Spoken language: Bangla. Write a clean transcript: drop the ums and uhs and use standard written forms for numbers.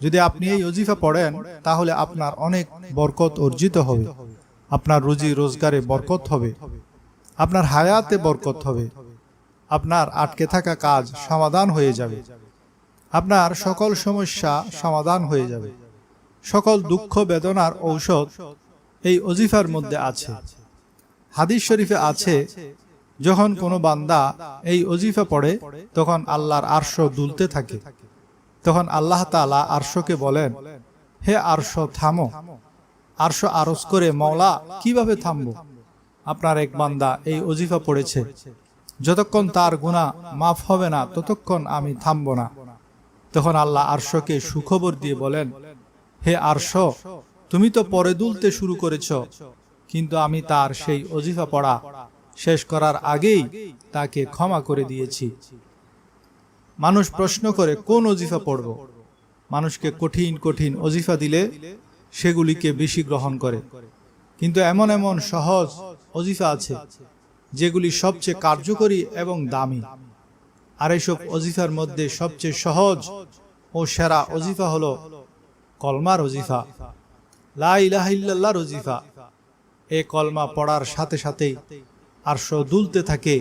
যদি আপনি এই ওজিফা পড়েন তাহলে আপনার অনেক বরকত অর্জিত হবে, আপনার রুজি রোজগারে বরকত হবে, আপনার হায়াতে বরকত হবে, আপনার আটকে থাকা কাজ সমাধান হয়ে যাবে, আপনার সকল সমস্যা সমাধান হয়ে যাবে, সকল দুঃখ বেদনার ঔষধ এই ওজিফার মধ্যে আছে। হাদিস শরীফে আছে, যখন কোনো বান্দা এই ওজিফা পড়ে তখন আল্লাহর আরশ দুলতে থাকে। তখন আল্লাহ তাআলা আরশকে বলেন, হে আরশ থামো। আরশ আরজ করে, মওলা কিভাবে থামবো? আপনার এক বান্দা এই ওজিফা পড়েছে, যতক্ষণ তার গুনাহ মাফ হবে না ততক্ষণ আমি থামবো না। তখন আল্লাহ আরশকে সুখবর দিয়ে বলেন, হে আরশ, তুমি তো পরে দুলতে শুরু করেছ, কিন্তু আমি তার সেই ওজিফা পড়া শেষ করার আগেই তাকে ক্ষমা করে দিয়েছি। মানুষ প্রশ্ন করে, কোন ওজিফা পড়ব? মানুষকে কঠিন কঠিন ওজিফা দিলে সেগুলিকে বেশি গ্রহণ করে, কিন্তু এমন এমন সহজ ওজিফা আছে যেগুলি সবচেয়ে কার্যকরী এবং দামি। আর এইসব ওজিফার মধ্যে সবচেয়ে সহজ ও সেরা ওজিফা হলো কলমার ওজিফা, লা ইলাহা ইল্লাল্লাহর ওজিফা। এই কলমা পড়ার সাথে সাথেই আরশ দুলতে থাকে